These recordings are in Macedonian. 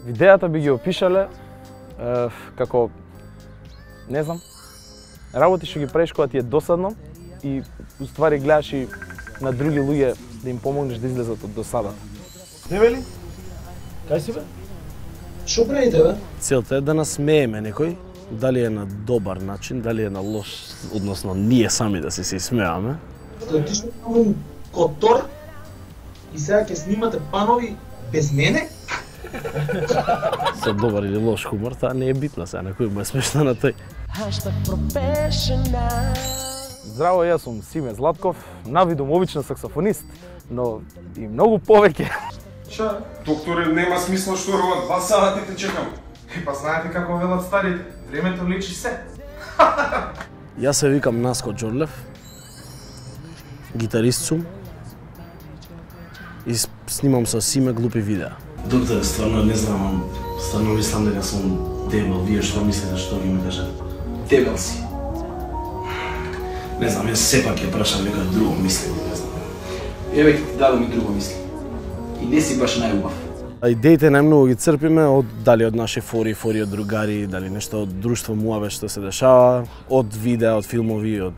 Видеата би ги опишале како, не знам, работи што ги правиш кога ти е досадно и уствари гледаш и на други луѓе да им помогнеш да излезат од досада. Девели? Кај си бе? Што правите бе? Целта е да насмееме некој, дали е на добар начин, дали е на лош, односно ние сами да се смееме. Ти што правам котор и сега ќе снимате панови без мене? Со добар или лош хумор, таа не е битна сега, некој му е смешна на тој. Здраво, јас сум Симе Златков, навидум обичен саксофонист, но и многу повеќе. Ша, докторе, нема смисла што роват 2 сати те чекам. Па знаете како велат старите, времето личи се. Јас се викам Наско Џорлев, гитарист сум и снимам со Симе глупи видеа. Доктор, стварно не знам, стварно мислам дека сум дебел, вие што мислите што ги ме кажат? Дебел си. Не знам, јас сепак ќе прашам нека друго мислење, не знам. Еве ќе ти дадам и друго мисли. И не си баш најубав. А идеите најмногу ги црпиме од дали од наши фори од другари, дали нешто од друштво муабе што се дешава, од видеа, од филмови, од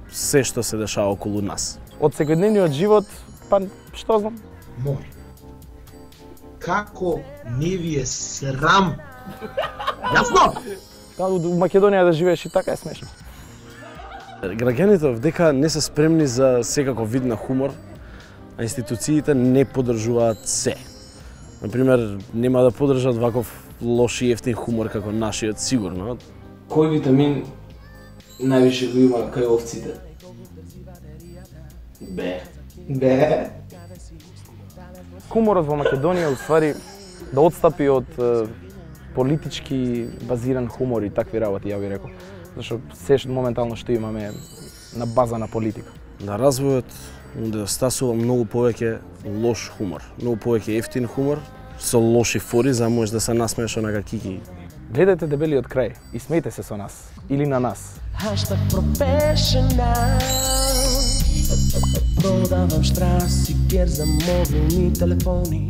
се што се дешава околу нас. Од секојдневниот живот, па што знам? Мој. Како не ви е срам? Јасно? У Македонија да живееш и така е смешно. Граѓаните овдека не се спремни за секако вид на хумор, а институциите не поддржуваат се. Например, нема да поддржат ваков лош и ефтин хумор како нашиот, сигурно. Кој витамин највише го има кај овците? Б. Б. Хуморот во Македонија уствари да отстапи од политички базиран хумор и такви работи, ја би рекол. Зашто се моментално што имаме на база на политика. На развојот да стасува многу повеќе лош хумор, многу повеќе ефтин хумор со лоши фори за можеш да се насмееш онака кики. Гледајте Дебелиот крај и смејте се со нас или на нас. Продавам штраси, гер за мобилни телефони.